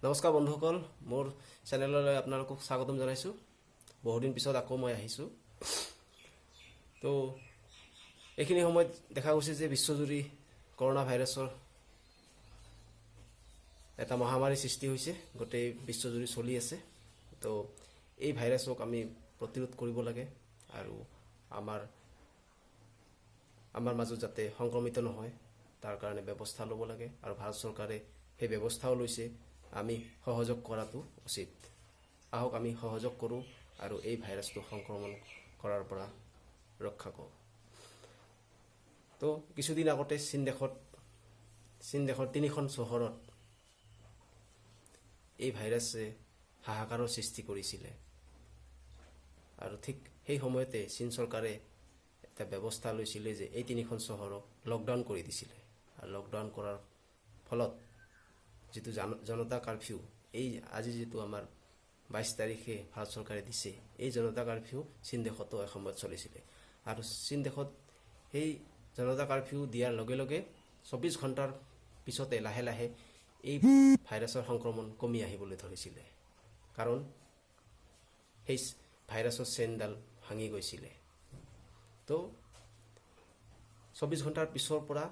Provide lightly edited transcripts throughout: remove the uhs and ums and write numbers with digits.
নমস্কাৰ বন্ধুসকল, মোৰ চেনেললৈ আপোনালোকক স্বাগতম জনাইছোঁ। বহুদিন পিছত আকৌ মই আহিছোঁ। তো এইখিনি সময়ত দেখা গৈছে যে বিশ্বজুৰি কৰোণা ভাইৰাছৰ এটা মহামাৰী সৃষ্টি হৈছে, গোটেই বিশ্বজুৰি চলি আছে। তো এই ভাইৰাছক আমি প্ৰতিৰোধ কৰিব লাগে আৰু আমাৰ মাজত যাতে সংক্ৰমিত নহয় তাৰ কাৰণে ব্যৱস্থা ল'ব লাগে, আৰু ভাৰত চৰকাৰে সেই ব্যৱস্থাও লৈছে। আমি সহযোগ কৰাটো উচিত। আহক আমি সহযোগ কৰোঁ আৰু এই ভাইৰাছটো সংক্ৰমণ কৰাৰ পৰা ৰক্ষা কৰোঁ। তো কিছুদিন আগতে চীন দেশৰ 3খন চহৰত এই ভাইৰাছে হাহাকাৰৰ সৃষ্টি কৰিছিলে, আৰু ঠিক সেই সময়তে চীন চৰকাৰে এটা ব্যৱস্থা লৈছিলে যে এই 3খন চহৰক লকডাউন কৰি দিছিলে। আৰু লকডাউন কৰাৰ ফলত যিটো জনতা কাৰফিউ, আজি যিটো আমাৰ 22 তাৰিখে ভাৰত চৰকাৰে দিছে, এই জনতা কাৰফিউ চীন দেশতো এসময়ত চলিছিলে। আৰু চীন দেশত সেই জনতা কাৰফিউ দিয়াৰ লগে লগে 24 ঘণ্টাৰ পিছতে লাহে লাহে এই ভাইৰাছৰ সংক্ৰমণ কমি আহিবলৈ ধৰিছিলে, কাৰণ সেই ভাইৰাছৰ চেইনডাল ভাঙি গৈছিলে। তো 24 ঘণ্টাৰ পিছৰ পৰা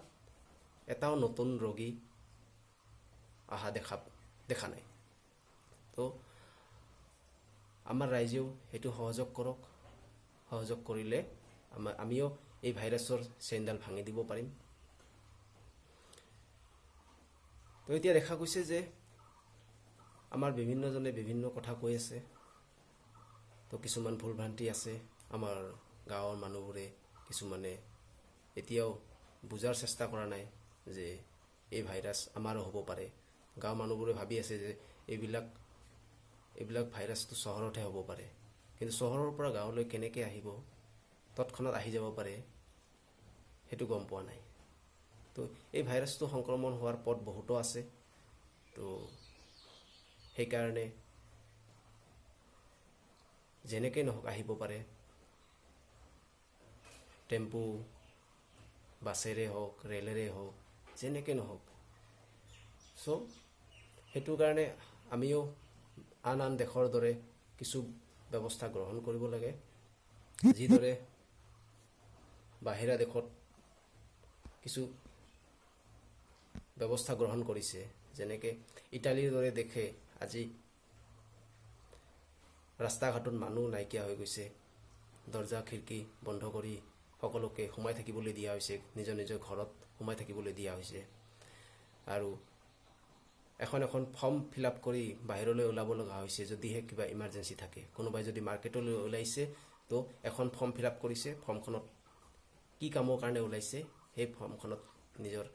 এটাও নতুন ৰোগী অহা দেখা নাই। তো আমাৰ ৰাইজেও সেইটো সহযোগ কৰক। সহযোগ কৰিলে আমিও এই ভাইৰাছৰ চেইনডাল ভাঙি দিব পাৰিম। তো এতিয়া দেখা গৈছে যে আমাৰ বিভিন্নজনে বিভিন্ন কথা কৈ আছে। তো কিছুমান ভুল ভ্ৰান্তি আছে। আমাৰ গাঁৱৰ মানুহবোৰে কিছুমানে এতিয়াও বুজাৰ চেষ্টা কৰা নাই যে এই ভাইৰাছ আমাৰো হ'ব পাৰে। গাঁৱৰ মানুহবোৰে ভাবি আছে যে এইবিলাক ভাইৰাছটো চহৰতহে হ'ব পাৰে, কিন্তু চহৰৰ পৰা গাঁৱলৈ কেনেকৈ আহিব, তৎক্ষণাত আহি যাব পাৰে, সেইটো গম পোৱা নাই। তো এই ভাইৰাছটো সংক্ৰমণ হোৱাৰ পথ বহুতো আছে। তো সেইকাৰণে যেনেকৈ নহওক আহিব পাৰে, টেম্পু, বাছেৰে হওক, ৰেলেৰে হওক, যেনেকৈ নহওক। সেইটো কাৰণে আমিও আন দেশৰ দৰে কিছু ব্যৱস্থা গ্ৰহণ কৰিব লাগে। যিদৰে বাহিৰা দেশত কিছু ব্যৱস্থা গ্ৰহণ কৰিছে, যেনেকৈ ইটালীৰ দৰে দেশে আজি ৰাস্তা ঘাটত মানুহ নাইকিয়া হৈ গৈছে। দৰ্জা খিৰিকী বন্ধ কৰি সকলোকে সোমাই থাকিবলৈ দিয়া হৈছে, নিজৰ নিজৰ ঘৰত সোমাই থাকিবলৈ দিয়া হৈছে। আৰু এখন ফৰ্ম ফিল আপ কৰি বাহিৰলৈ ওলাব লগা হৈছে যদিহে কিবা ইমাৰ্জেঞ্চি থাকে। কোনোবাই যদি মাৰ্কেটলৈ ওলাইছে, তো এখন ফৰ্ম ফিল আপ কৰিছে, ফৰ্মখনত কি কামৰ কাৰণে ওলাইছে সেই ফৰ্মখনত নিজৰ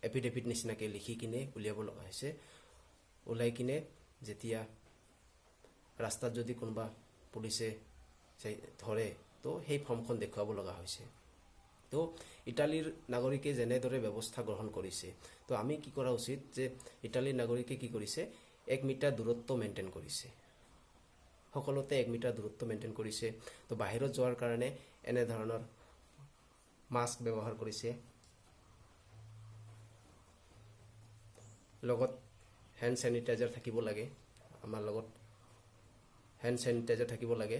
এফিডেভিট নিচিনাকৈ লিখি কিনে উলিয়াব লগা হৈছে। ওলাই কিনে যেতিয়া ৰাস্তাত যদি কোনোবা পুলিচে ধৰে, তো সেই ফৰ্মখন দেখুৱাব লগা হৈছে। তো ইটালীৰ নাগৰিকে যেনেদৰে ব্যৱস্থা গ্ৰহণ কৰিছে, তো আমি কি কৰা উচিত যে ইটালীৰ নাগৰিকে কি কৰিছে, 1 মিটাৰ দূৰত্ব মেইনটেইন কৰিছে। সকলোতে 1 মিটাৰ দূৰত্ব মেইনটেইন কৰিছে। তো বাহিৰত যোৱাৰ কাৰণে এনেধৰণৰ মাস্ক ব্যৱহাৰ কৰিছে, লগত হেণ্ড চেনিটাইজাৰ থাকিব লাগে। আমাৰ লগত হেণ্ড চেনিটাইজাৰ থাকিব লাগে।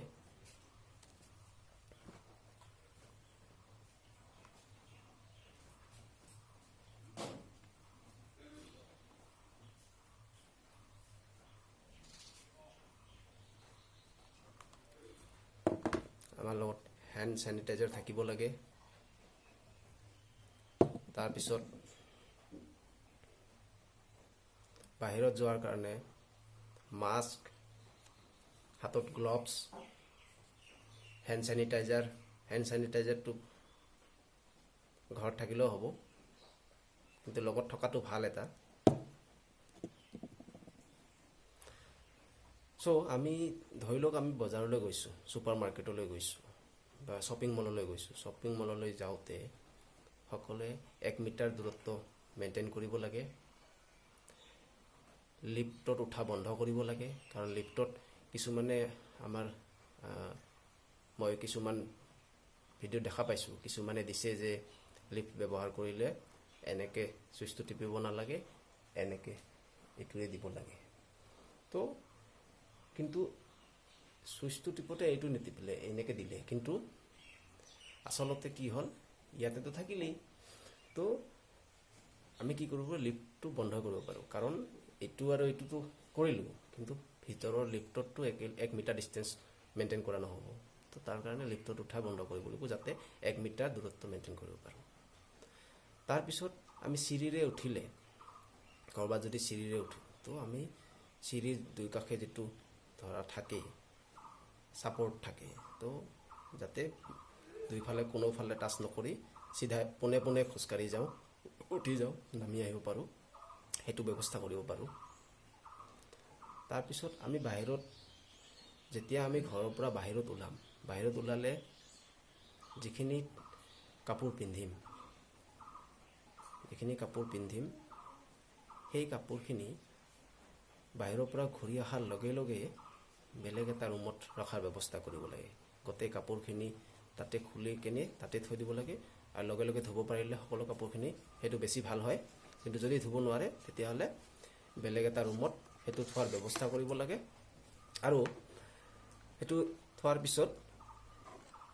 আমাৰ লগত হেণ্ড চেনিটাইজাৰ থাকিব লাগে। তাৰপিছত বাহিৰত যোৱাৰ কাৰণে মাস্ক, হাতত গ্লভছ, হেণ্ড চেনিটাইজাৰটো ঘৰত থাকিলেও হ'ব, কিন্তু লগত থকাটো ভাল এটা। আমি ধৰি লওক আমি বজাৰলৈ গৈছোঁ, ছুপাৰ মাৰ্কেটলৈ গৈছোঁ বা শ্বপিং মললৈ গৈছোঁ। শ্বপিং মললৈ যাওঁতে সকলোৱে 1 মিটাৰ দূৰত্ব মেইনটেইন কৰিব লাগে। লিফ্টত উঠা বন্ধ কৰিব লাগে, কাৰণ লিফ্টত কিছুমানে মই কিছুমান ভিডিঅ' দেখা পাইছোঁ, কিছুমানে দিছে যে লিফ্ট ব্যৱহাৰ কৰিলে এনেকৈ চুইচটো টিপিব নালাগে, এনেকৈ এইটোৱে দিব লাগে। তো কিন্তু ছুইচটো টিপতে এইটো নিটিপিলে, এনেকৈ দিলে, কিন্তু আচলতে কি হ'ল, ইয়াতেতো থাকিলেই। তো আমি কি কৰিব, লিফ্টটো বন্ধ কৰিব পাৰোঁ, কাৰণ এইটো আৰু এইটোতো কৰিলোঁ, কিন্তু ভিতৰৰ লিফ্টতটো 1 মিটাৰ ডিষ্টেঞ্চ মেইনটেইন কৰা নহ'ব। তো তাৰ কাৰণে লিফ্টত উঠাই বন্ধ কৰিব লাগিব, যাতে 1 মিটাৰ দূৰত্ব মেইনটেইন কৰিব পাৰোঁ। তাৰপিছত আমি চিৰিৰে উঠিলে, ক'ৰবাত যদি চিৰিৰে উঠোঁ, তো আমি চিৰিৰ দুই কাষে যিটো ধৰা থাকে ছাপৰ্ট থাকে, তো যাতে দুইফালে কোনোফালে টাচ নকৰি চিধা পোনে পোনে খোজকাঢ়ি যাওঁ, উঠি যাওঁ, নামি আহিব পাৰোঁ, সেইটো ব্যৱস্থা কৰিব পাৰোঁ। তাৰপিছত আমি বাহিৰত, যেতিয়া আমি ঘৰৰ পৰা বাহিৰত ওলাম, বাহিৰত ওলালে যিখিনি কাপোৰ পিন্ধিম, সেই কাপোৰখিনি বাহিৰৰ পৰা ঘূৰি অহাৰ লগে লগে বেলেগ এটা ৰুমত ৰখাৰ ব্যৱস্থা কৰিব লাগে। গোটেই কাপোৰখিনি তাতে খুলি কেনে তাতে থৈ দিব লাগে, আৰু লগে লগে ধুব পাৰিলে সকলো কাপোৰখিনি সেইটো বেছি ভাল হয়। কিন্তু যদি ধুব নোৱাৰে, তেতিয়াহ'লে বেলেগ এটা ৰুমত সেইটো থোৱাৰ ব্যৱস্থা কৰিব লাগে। আৰু সেইটো থোৱাৰ পিছত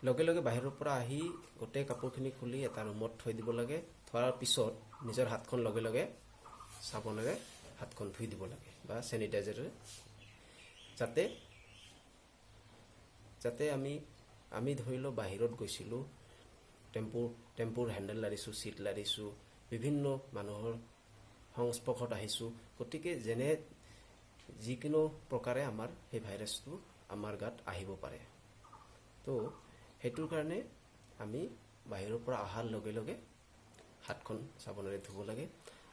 লগে লগে বাহিৰৰ পৰা আহি গোটেই কাপোৰখিনি খুলি এটা ৰুমত থৈ দিব লাগে। থোৱাৰ পিছত নিজৰ হাতখন লগে লগে চাবোনেৰে হাতখন ধুই দিব লাগে, বা চেনিটাইজাৰেৰে, যাতে আমি ধৰি লওঁ বাহিৰত গৈছিলোঁ, টেম্পুৰ হেণ্ডেল লাৰিছোঁ, ছিট লাৰিছোঁ, বিভিন্ন মানুহৰ সংস্পৰ্শত আহিছোঁ, গতিকে যিকোনো প্ৰকাৰে আমাৰ সেই ভাইৰাছটো আমাৰ গাত আহিব পাৰে। তো সেইটোৰ কাৰণে আমি বাহিৰৰ পৰা অহাৰ লগে লগে হাতখন চাবোনেৰে ধুব লাগে।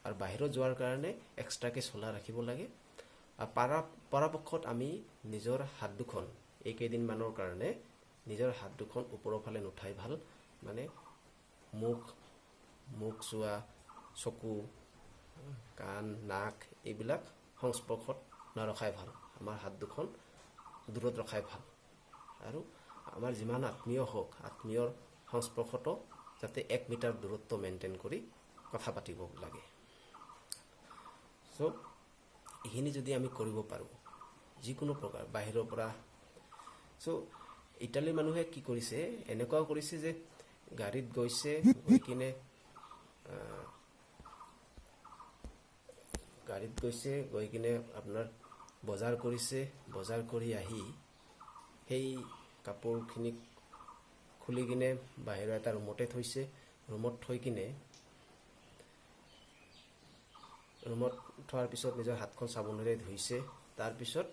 আৰু বাহিৰত যোৱাৰ কাৰণে এক্সট্ৰাকৈ চোলা ৰাখিব লাগে। আৰু পৰাপক্ষত আমি নিজৰ হাত দুখন এইকেইদিনমানৰ কাৰণে নিজৰ হাত দুখন ওপৰৰ ফালে নুঠাই ভাল, মানে মুখ চোৱা, চকু, কাণ, নাক এইবিলাক সংস্পৰ্শত নৰখাই ভাল। আমাৰ হাত দুখন দূৰত ৰখাই ভাল। আৰু আমাৰ যিমান আত্মীয় হওক, আত্মীয়ৰ সংস্পৰ্শতো যাতে 1 মিটাৰ দূৰত্ব মেইনটেইন কৰি কথা পাতিব লাগে। চ' এইখিনি যদি আমি কৰিব পাৰোঁ, যিকোনো প্ৰকাৰ বাহিৰৰ পৰা। চ' ইটালীৰ মানুহে কি কৰিছে, এনেকুৱাও কৰিছে যে গাড়ীত গৈছে, গৈ কিনে আপোনাৰ বজাৰ কৰিছে, বজাৰ কৰি আহি সেই কাপোৰখিনি খুলি কিনে বাহিৰৰ এটা ৰুমতে থৈছে। ৰুমত থোৱাৰ পিছত নিজৰ হাতখন চাবোনেৰে ধুইছে। তাৰপিছত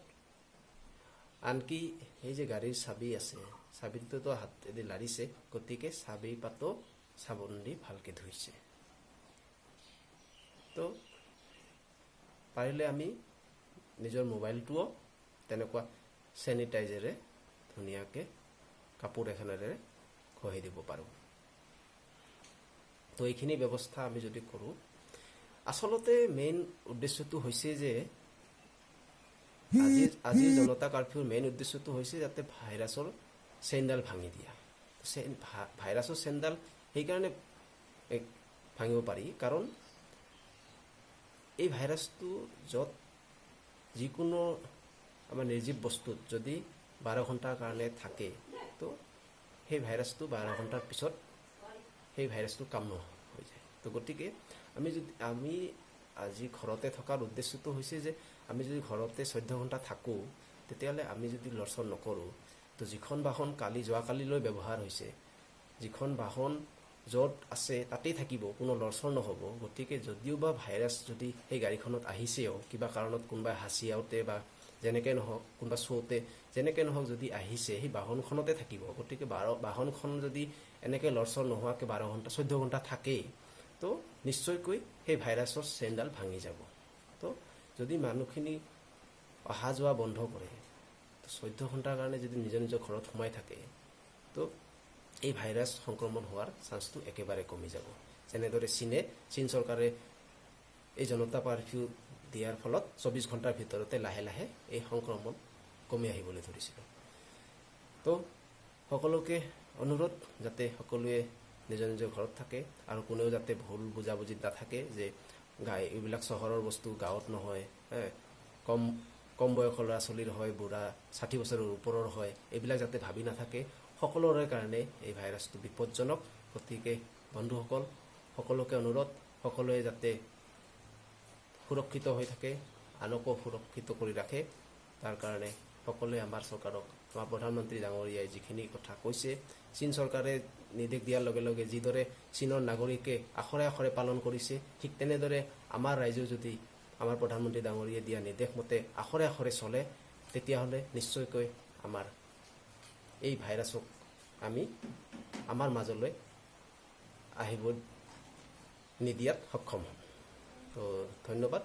আনকি সেই যে গাড়ীৰ চাবি আছে, চাবিটোতো হাতেদি লাৰিছে, গতিকে চাবি পাতো চাবোন দি ভালকৈ ধুইছে। তো পাৰিলে আমি নিজৰ মোবাইলটোও তেনেকুৱা চেনিটাইজাৰে ধুনীয়াকৈ কাপোৰ এখনেৰে ঘঁহি দিব পাৰোঁ। তো এইখিনি ব্যৱস্থা আমি যদি কৰোঁ, আচলতে মেইন উদ্দেশ্যটো হৈছে যে আজিৰ জনতা কাৰ্ফিউৰ মেইন উদ্দেশ্যটো হৈছে যাতে ভাইৰাছৰ চেইনডাল ভাঙি দিয়া। ভাইৰাছৰ চেইনডাল সেইকাৰণে ভাঙিব পাৰি, কাৰণ এই ভাইৰাছটো য'ত যিকোনো আমাৰ নিৰ্জীৱ বস্তুত যদি 12 ঘণ্টাৰ কাৰণে থাকে, তো সেই ভাইৰাছটো 12 ঘণ্টাৰ পিছত সেই ভাইৰাছটো কাম নোহোৱা হৈ যায়। তো গতিকে আমি আজি ঘৰতে থকাৰ উদ্দেশ্যটো হৈছে যে আমি যদি ঘৰতে 14 ঘণ্টা থাকোঁ, তেতিয়াহ'লে আমি যদি লৰচৰ নকৰোঁ, তো যিখন বাহন যোৱাকালিলৈ ব্যৱহাৰ হৈছে, যিখন বাহন য'ত আছে তাতেই থাকিব, কোনো লৰচৰ নহ'ব। গতিকে যদিও বা ভাইৰাছ যদি সেই গাড়ীখনত আহিছেও, কিবা কাৰণত কোনোবাই হাঁচিয়াওঁতে বা যেনেকৈ নহওক, কোনোবা চোওঁতে যেনেকৈ নহওক যদি আহিছে, সেই বাহনখনতে থাকিব। গতিকে বাহনখন যদি এনেকৈ লৰচৰ নোহোৱাকৈ 12 ঘণ্টা 14 ঘণ্টা থাকেই, তো নিশ্চয়কৈ সেই ভাইৰাছৰ চেইনডাল ভাঙি যাব। তো যদি মানুহখিনি অহা যোৱা বন্ধ কৰে, 14 ঘণ্টাৰ কাৰণে যদি নিজৰ ঘৰত সোমাই থাকে, তো এই ভাইৰাছ সংক্ৰমণ হোৱাৰ চান্সটো একেবাৰে কমি যাব। যেনেদৰে চীন চৰকাৰে এই জনতা কাৰ্ফিউ দিয়াৰ ফলত 24 ঘণ্টাৰ ভিতৰতে লাহে লাহে এই সংক্ৰমণ কমি আহিবলৈ ধৰিছিল। তো সকলোকে অনুৰোধ, যাতে সকলোৱে নিজৰ ঘৰত থাকে, আৰু কোনেও যাতে ভুল বুজাবুজিত নাথাকে যে এইবিলাক চহৰৰ বস্তু গাঁৱত নহয়, কম বয়সৰ ল'ৰা ছোৱালীৰ হয়, বুঢ়া 60 বছৰৰ ওপৰৰ হয়, এইবিলাক যাতে ভাবি নাথাকে। সকলোৰে কাৰণে এই ভাইৰাছটো বিপদজনক। গতিকে বন্ধুসকল, সকলোকে অনুৰোধ, সকলোৱে যাতে সুৰক্ষিত হৈ থাকে, আনকো সুৰক্ষিত কৰি ৰাখে। তাৰ কাৰণে সকলোৱে আমাৰ চৰকাৰক, আমাৰ প্ৰধানমন্ত্ৰী ডাঙৰীয়াই যিখিনি কথা কৈছে, চীন চৰকাৰে নিৰ্দেশ দিয়াৰ লগে লগে যিদৰে চীনৰ নাগৰিকে আখৰে আখৰে পালন কৰিছে, ঠিক তেনেদৰে আমাৰ ৰাইজেও যদি আমাৰ প্ৰধানমন্ত্ৰী ডাঙৰীয়াই দিয়া নিৰ্দেশ মতে আখৰে আখৰে চলে, তেতিয়াহ'লে নিশ্চয়কৈ আমাৰ এই ভাইৰাছক আমি আমাৰ মাজলৈ আহিব নিদিয়াত সক্ষম হ'ম। তো ধন্যবাদ।